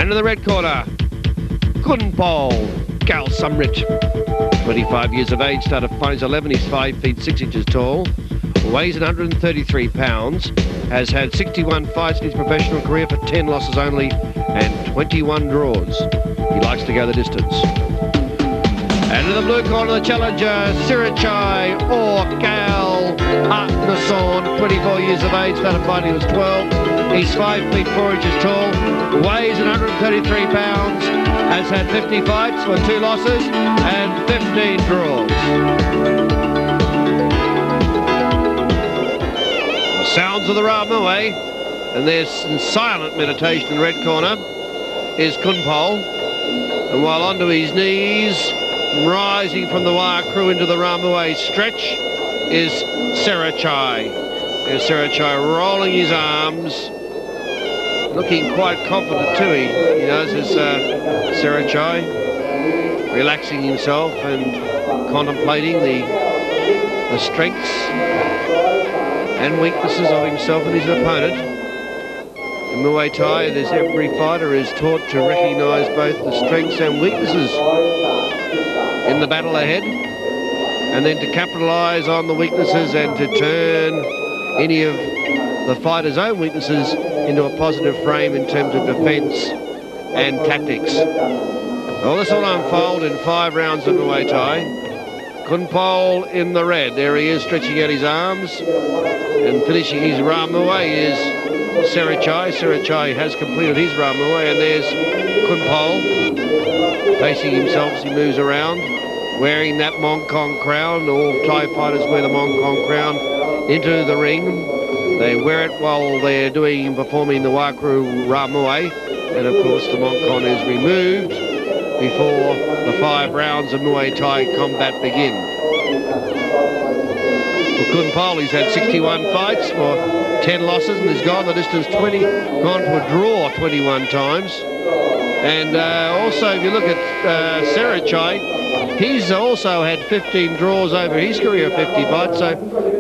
And in the red corner, Khunpol, Kaewsamrit, 25 years of age, started fine as 11. He's 5 feet 6 inches tall, weighs 133 pounds, has had 61 fights in his professional career for 10 losses only and 21 draws. He likes to go the distance. And in the blue corner, the challenger, Sereechai, Or.Kaew-A-Nusorn, 24 years of age, started fighting when he was 12. He's 5 feet 4 inches tall, weighs 133 pounds, has had 50 fights for 2 losses and 15 draws. The sounds of the Ramue, and there's some silent meditation in the red corner, is Khunpol. And while onto his knees, rising from the wire crew into the Ramue stretch, is Sereechai. There's Sereechai rolling his arms, looking quite confident too. He knows as Sereechai, relaxing himself and contemplating the strengths and weaknesses of himself and his opponent. In Muay Thai, every fighter is taught to recognise both the strengths and weaknesses in the battle ahead, and then to capitalise on the weaknesses and to turn any of the fighter's own weaknesses into a positive frame in terms of defence and tactics. Well, this will unfold in 5 rounds of Muay Thai. Khunpol in the red. There he is, stretching out his arms and finishing his Ramue is Sereechai. Sereechai has completed his Ramue, and there's Khunpol facing himself as he moves around, wearing that Mong Kong crown. All Thai fighters wear the Mong Kong crown into the ring. They wear it while they're performing the Wakru Ramue, and of course the Mong Kong is removed before the 5 rounds of Muay Thai combat begin. For Khunpol, he's had 61 fights for 10 losses and has gone the distance gone to a draw 21 times. And also, if you look at Sereechai, he's also had 15 draws over his career of 50 fights. So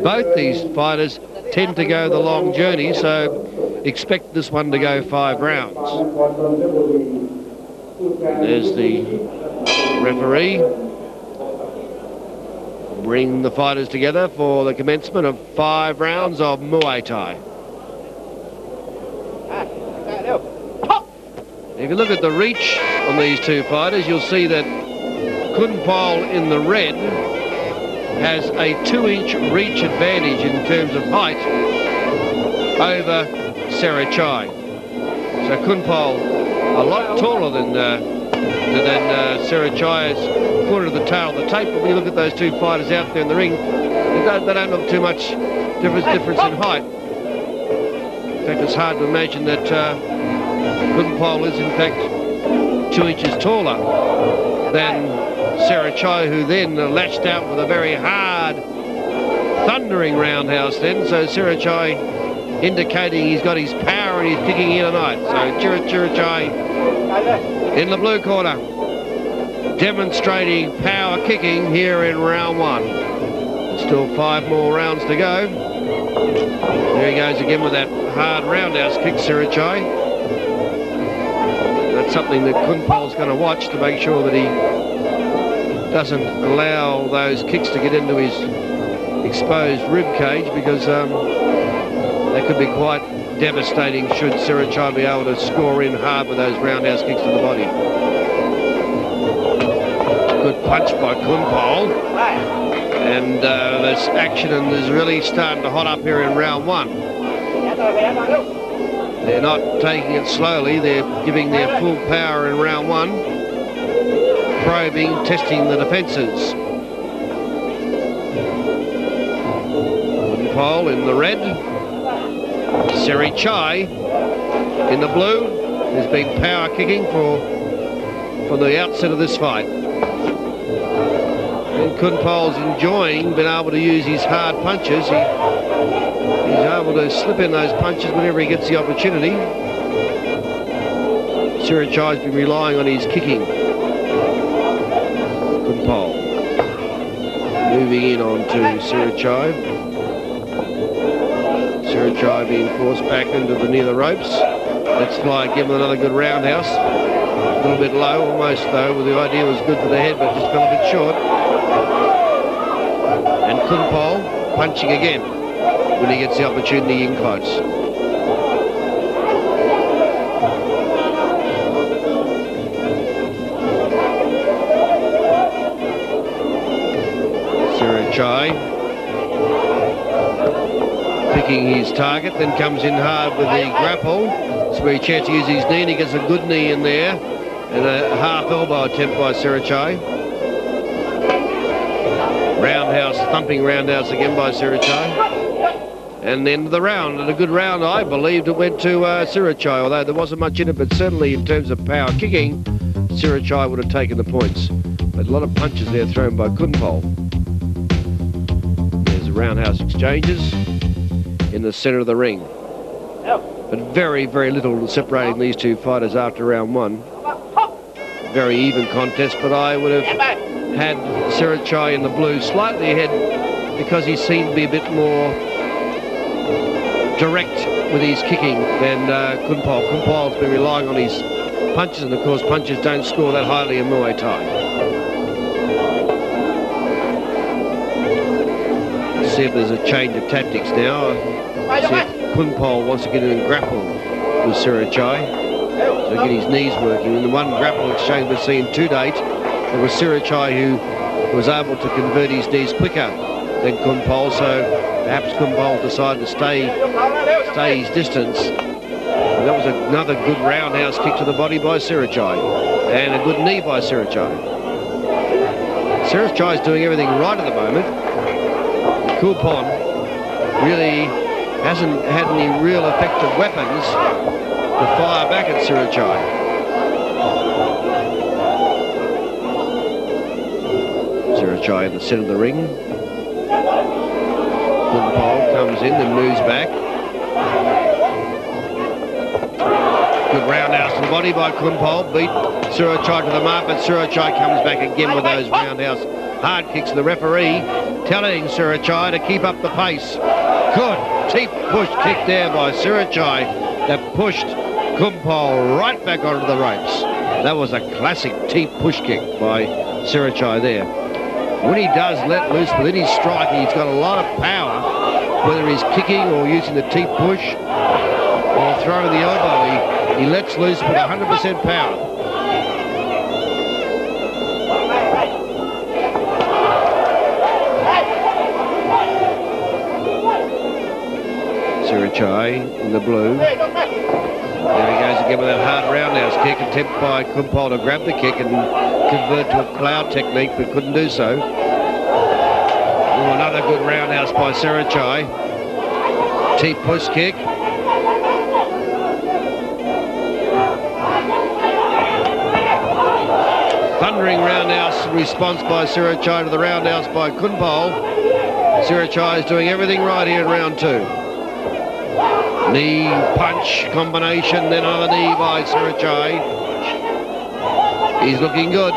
both these fighters tend to go the long journey, so expect this one to go 5 rounds. There's the referee. Bring the fighters together for the commencement of 5 rounds of Muay Thai. If you look at the reach on these two fighters, you'll see that Khunpol in the red has a 2-inch reach advantage in terms of height over Sereechai. So Khunpol a lot taller than Sereechai, according to the tail of the tape. But when you look at those two fighters out there in the ring, they don't look too much difference in height. In fact, it's hard to imagine that Khunpol is in fact 2 inches taller than Sereechai, who then lashed out with a very hard, thundering roundhouse then. So Sereechai indicating he's got his power and he's kicking here tonight. So Sereechai in the blue corner, demonstrating power kicking here in round 1. Still 5 more rounds to go. There he goes again with that hard roundhouse kick, Sereechai. That's something that Khunpol's going to watch to make sure that he doesn't allow those kicks to get into his exposed rib cage, because they could be quite devastating should Sereechai be able to score in hard with those roundhouse kicks to the body. Good punch by Khunpol. And this action is really starting to hot up here in round 1. They're not taking it slowly, they're giving their full power in round 1. Probing, testing the defences. Khunpol in the red. Sereechai in the blue has been power kicking from the outset of this fight. And Khunpol's enjoying being able to use his hard punches. He's able to slip in those punches whenever he gets the opportunity. Sereechai's been relying on his kicking. Khunpol moving in onto Sereechai. Sereechai being forced back into the near the ropes. Let's fly, give him another good roundhouse. A little bit low, almost though. The idea was good for the head, but just fell a bit short. And Khunpol punching again when he gets the opportunity in close. Sereechai picking his target, then comes in hard with the grapple. Sereechai uses his knee and he gets a good knee in there. And a half elbow attempt by Sereechai. Roundhouse, thumping roundhouse again by Sereechai. And then the round, and a good round, I believed it went to Sereechai, although there wasn't much in it, but certainly in terms of power kicking, Sereechai would have taken the points. But a lot of punches there thrown by Khunpol. There's the roundhouse exchanges in the centre of the ring. But very, very little separating these two fighters after round one. Very even contest, but I would have had Sereechai in the blue slightly ahead because he seemed to be a bit more direct with his kicking than Khunpol. Khunpol's been relying on his punches, and of course punches don't score that highly in Muay Thai. Let's see if there's a change of tactics now. See if Khunpol wants to get in and grapple with Sereechai. So get his knees working. In the one grapple exchange we've seen to date, it was Sereechai who was able to convert his knees quicker than Khunpol, so perhaps Khunpol decided to stay his distance. And that was another good roundhouse kick to the body by Sereechai, and a good knee by Sereechai. Sereechai's doing everything right at the moment. Khunpol really hasn't had any real effective weapons to fire back at Sereechai. Sereechai in the centre of the ring. Khunpol comes in and moves back. Good roundhouse to the body by Khunpol. Beat Sereechai to the mark, but Sereechai comes back again with those roundhouse hard kicks. The referee telling Sereechai to keep up the pace. Good deep push kick there by Sereechai that pushed Khunpol right back onto the ropes. That was a classic deep push kick by Sereechai there. When he does let loose within his striking, he's got a lot of power, whether he's kicking or using the deep push or throwing the elbow. He lets loose with 100% power. Sereechai in the blue. There he goes again with that hard roundhouse kick, attempt by Khunpol to grab the kick and convert to a cloud technique, but couldn't do so. Oh, another good roundhouse by Sereechai. Deep push kick. Thundering roundhouse response by Sereechai to the roundhouse by Khunpol. Sereechai is doing everything right here in round two. Knee punch combination, then another knee by Sereechai. He's looking good.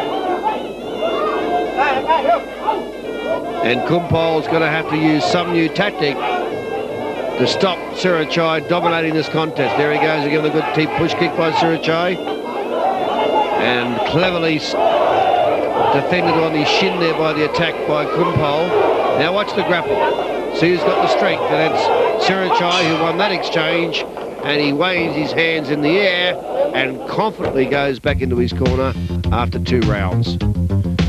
And Khunpol's going to have to use some new tactic to stop Sereechai dominating this contest. There he goes again with a good deep push kick by Sereechai. And cleverly defended on his shin there by the attack by Khunpol. Now watch the grapple. See who's got the strength, and that's Sereechai who won that exchange, and he waves his hands in the air and confidently goes back into his corner after 2 rounds.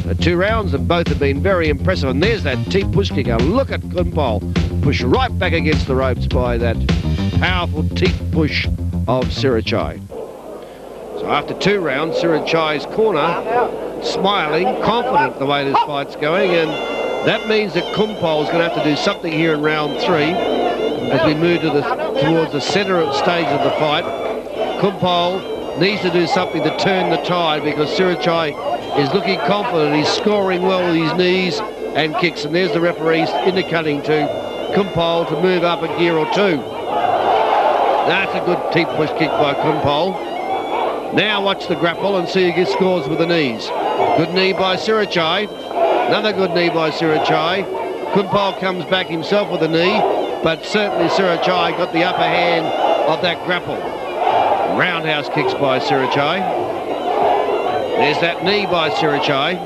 The 2 rounds, and both have been very impressive, and there's that deep push kick. Now look at Khunpol push right back against the ropes by that powerful deep push of Sereechai. So after 2 rounds, Sereechai's corner smiling, confident the way this fight's going, and that means that Khunpol is going to have to do something here in round 3 as we move to towards the centre stage of the fight. Khunpol needs to do something to turn the tide because Sereechai is looking confident. He's scoring well with his knees and kicks, and there's the referees indicating to Khunpol to move up a gear or 2. That's a good deep push kick by Khunpol. Now watch the grapple and see who gets scores with the knees. Good knee by Sereechai. Another good knee by Sereechai. Khunpol comes back himself with a knee, but certainly Sereechai got the upper hand of that grapple. Roundhouse kicks by Sereechai. There's that knee by Sereechai.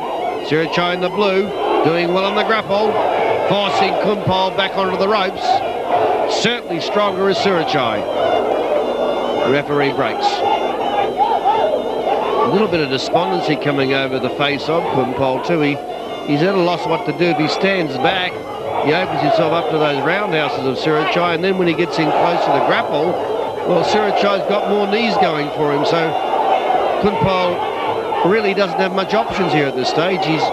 Sereechai in the blue, doing well on the grapple, forcing Khunpol back onto the ropes. Certainly stronger as Sereechai. The referee breaks. A little bit of despondency coming over the face of Khunpol too. He's at a loss what to do. If he stands back, he opens himself up to those roundhouses of Sereechai, and then when he gets in close to the grapple, well, Sereechai's got more knees going for him, so Khunpol really doesn't have much options here at this stage. He's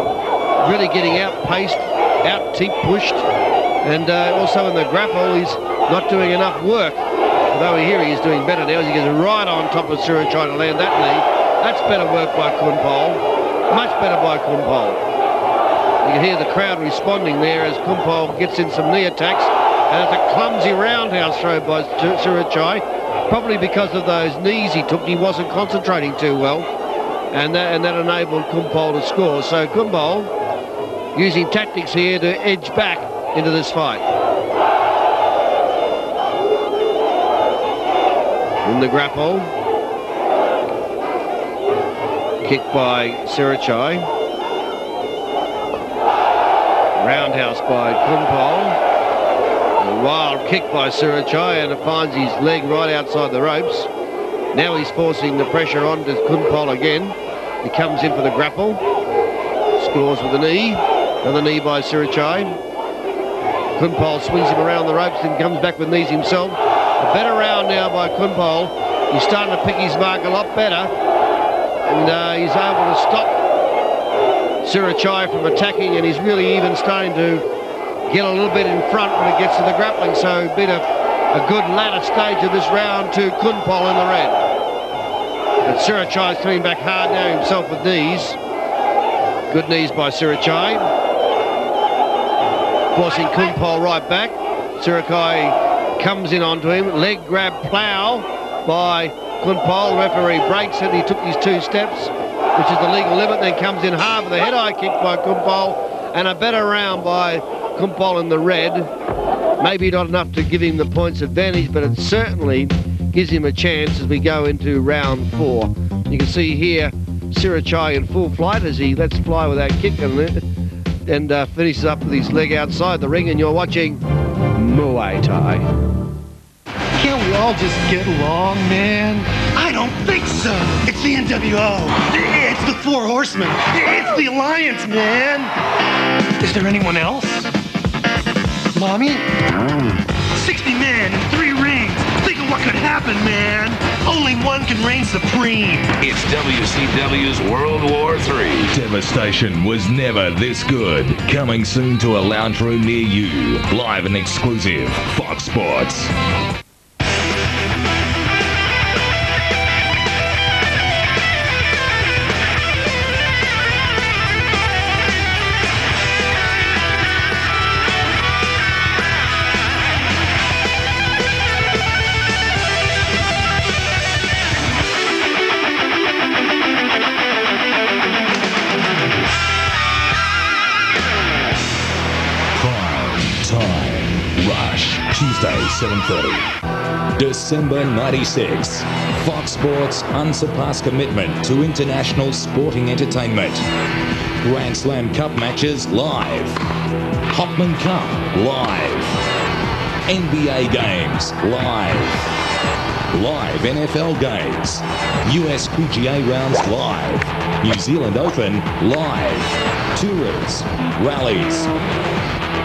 really getting outpaced, out-pushed, and also in the grapple, he's not doing enough work. Although here he is doing better now as he gets right on top of Sereechai to land that knee. That's better work by Khunpol. Much better by Khunpol. You can hear the crowd responding there as Khunpol gets in some knee attacks, and it's a clumsy roundhouse throw by Sereechai, probably because of those knees he took. He wasn't concentrating too well, and that enabled Khunpol to score. So Khunpol using tactics here to edge back into this fight. In the grapple, kick by Sereechai. Roundhouse by Khunpol. A wild kick by Sereechai, and it finds his leg right outside the ropes. Now he's forcing the pressure on to Khunpol again. He comes in for the grapple. Scores with a knee. Another knee by Sereechai. Khunpol swings him around the ropes and comes back with knees himself. A better round now by Khunpol. He's starting to pick his mark a lot better. And he's able to stop Sereechai from attacking, and he's really even starting to get a little bit in front when it gets to the grappling. So a bit of a good latter stage of this round to Khunpol in the red. But Sereechai's coming back hard now himself with knees. Good knees by Sereechai. Forcing Khunpol right back. Sereechai comes in onto him. Leg grab plow by Khunpol. The referee breaks it. He took his 2 steps, which is the legal limit, then comes in hard with a head-eye kick by Khunpol, and a better round by Khunpol in the red. Maybe not enough to give him the points advantage, but it certainly gives him a chance as we go into round 4. You can see here Sereechai in full flight as he lets fly with that kick and finishes up with his leg outside the ring, and you're watching Muay Thai. Can't we all just get along, man? I don't think so. It's the NWO. It's the 4 Horsemen. It's the Alliance, man. Is there anyone else? Mommy? 60 men in 3 rings. Think of what could happen, man. Only one can reign supreme. It's WCW's World War III. Devastation was never this good. Coming soon to a lounge room near you. Live and exclusive. Fox Sports. Tuesday, 7:30. December 96. Fox Sports' unsurpassed commitment to international sporting entertainment. Grand Slam Cup matches live. Hopman Cup live. NBA games live. Live NFL games. US PGA rounds live. New Zealand Open live. Tours, rallies,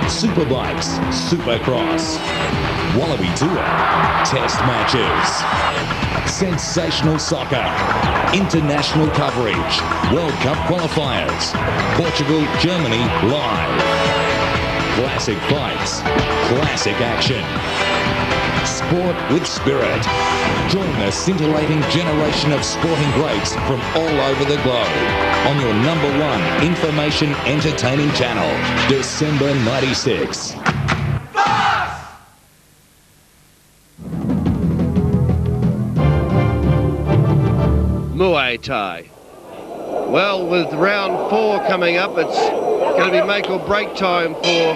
Superbikes, Supercross, Wallaby Tour, Test matches, sensational soccer, international coverage, World Cup qualifiers, Portugal, Germany live, classic fights, classic action, sport with spirit. Join the scintillating generation of sporting greats from all over the globe on your #1 information entertaining channel, December 96. Muay Thai. Well, with round 4 coming up, it's going to be make or break time for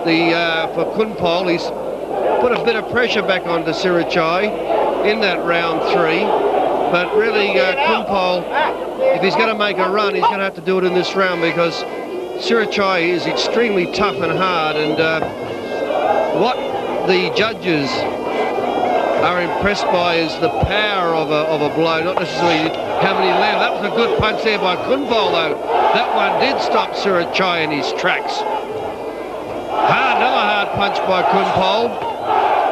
Khunpol. He's put a bit of pressure back onto Sereechai. in that round 3. But really, Khunpol, if he's going to make a run, he's going to have to do it in this round because Sereechai is extremely tough and hard. And what the judges are impressed by is the power of a blow, not necessarily how many land. That was a good punch there by Khunpol, though. That one did stop Sereechai in his tracks. Another hard punch by Khunpol.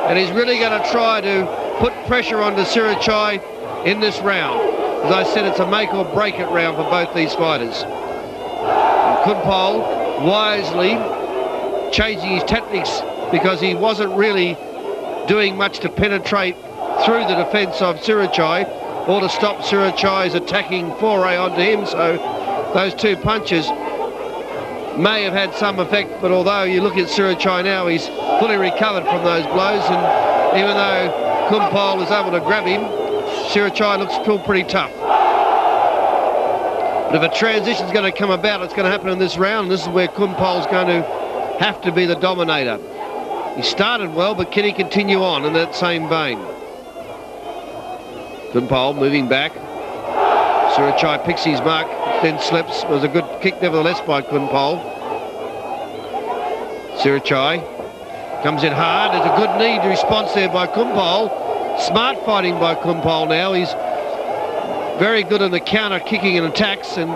And he's really going to try to put pressure onto Sereechai in this round. As I said, it's a make or break it round for both these fighters. And Khunpol wisely changing his tactics because he wasn't really doing much to penetrate through the defence of Sereechai or to stop Sereechai's attacking foray onto him. So those two punches may have had some effect, but although you look at Sereechai now, he's fully recovered from those blows, and even though Khunpol is able to grab him, Sereechai looks still pretty tough. But if a transition's going to come about, it's going to happen in this round, and this is where Khunpol's going to have to be the dominator. He started well, but can he continue on in that same vein? Khunpol moving back. Sereechai picks his mark, then slips. It was a good kick nevertheless by Khunpol. Sereechai comes in hard. There's a good knee response there by Khunpol. Smart fighting by Khunpol now. He's very good in the counter kicking and attacks, and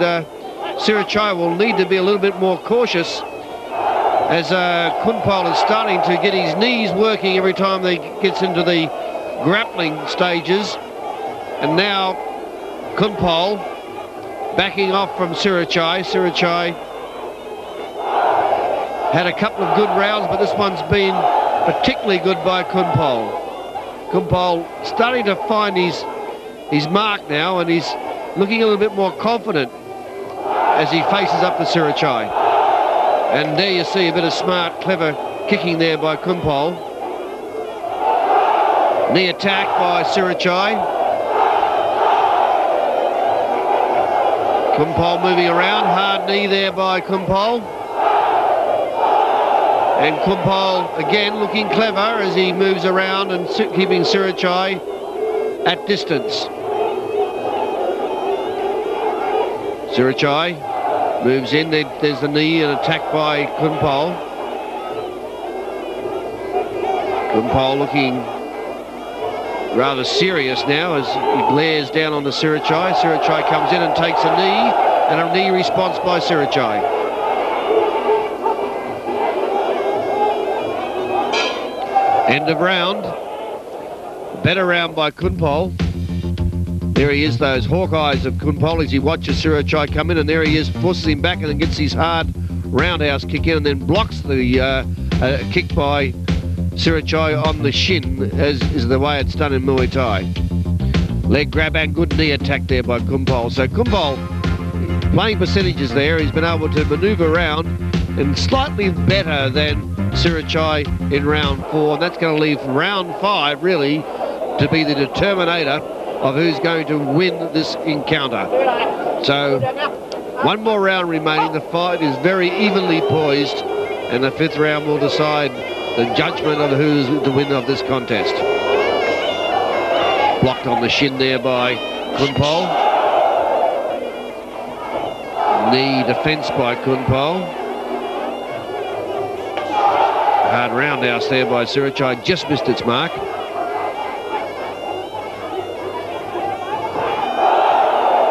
Sereechai will need to be a little bit more cautious as Khunpol is starting to get his knees working every time he gets into the grappling stages. And now Khunpol backing off from Sereechai. Sereechai had a couple of good rounds, but this one's been particularly good by Khunpol. Khunpol starting to find his mark now, and he's looking a little bit more confident as he faces up to Sereechai. And there you see a bit of smart, clever kicking there by Khunpol. Knee attack by Sereechai. Khunpol moving around, hard knee there by Khunpol. And Khunpol again looking clever as he moves around and keeping Sereechai at distance. Sereechai moves in, there's the knee and attack by Khunpol. Khunpol looking rather serious now as he glares down on the Sereechai. Sereechai comes in and takes a knee, and a knee response by Sereechai. End of round. Better round by Khunpol. There he is, those hawk eyes of Khunpol as he watches Sereechai come in, and there he is, forces him back and then gets his hard roundhouse kick in and then blocks the kick by Sereechai on the shin, as is the way it's done in Muay Thai. Leg grab and good knee attack there by Khunpol. So Khunpol, playing percentages there, he's been able to manoeuvre around and slightly better than Sereechai in round 4, and that's going to leave round 5 really to be the determinator of who's going to win this encounter. So one more round remaining. The fight is very evenly poised, and the 5th round will decide the judgment of who's the winner of this contest. Blocked on the shin there by Khunpol. Knee defence by Khunpol. Hard roundhouse there by Sereechai, just missed its mark.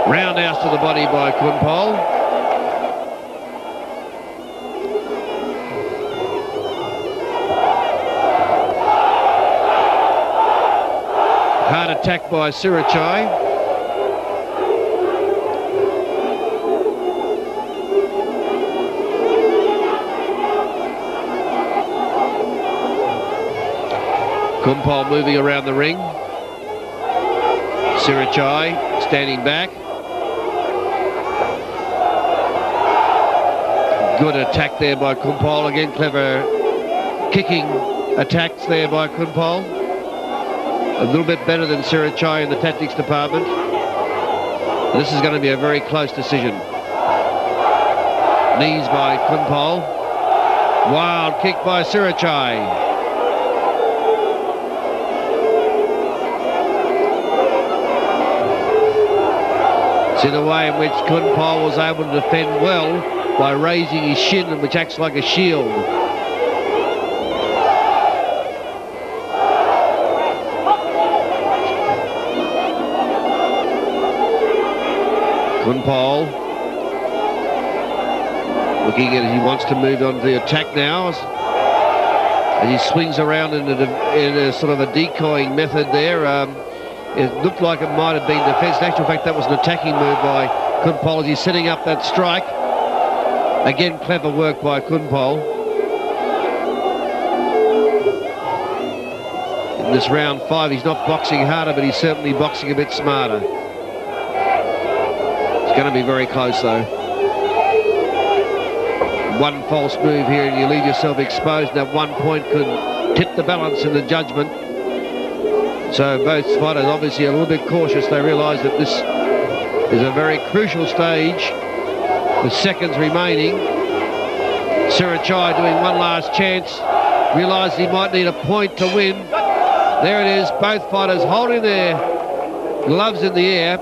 Roundhouse to the body by Khunpol. Hard attack by Sereechai. Khunpol moving around the ring. Sereechai standing back. Good attack there by Khunpol. Again, clever kicking attacks there by Khunpol. A little bit better than Sereechai in the tactics department. This is going to be a very close decision. Knees by Khunpol. Wild kick by Sereechai. See the way in which Khunpol was able to defend well by raising his shin, which acts like a shield. Khunpol looking at, he wants to move on to the attack now as he swings around in a sort of a decoying method there. It looked like it might have been defence. In actual fact, that was an attacking move by Khunpol as he's setting up that strike. Again, clever work by Khunpol. In this round 5, he's not boxing harder, but he's certainly boxing a bit smarter. It's going to be very close, though. One false move here and you leave yourself exposed, and that 1 point could tip the balance in the judgment. So both fighters obviously a little bit cautious. They realise that this is a very crucial stage with seconds remaining. Sereechai doing one last chance, realised he might need a point to win. There it is, both fighters holding their gloves in the air.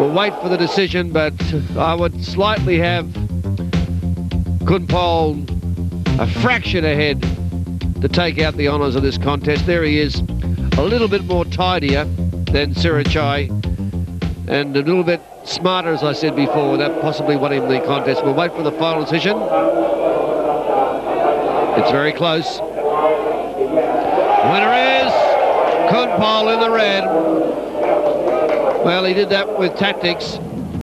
We'll wait for the decision, but I would slightly have Khunpol a fraction ahead to take out the honours of this contest. There he is, a little bit more tidier than Sereechai and a little bit smarter, as I said before. That possibly won him the contest. We'll wait for the final decision. It's very close. Winner is Khunpol in the red. Well, he did that with tactics.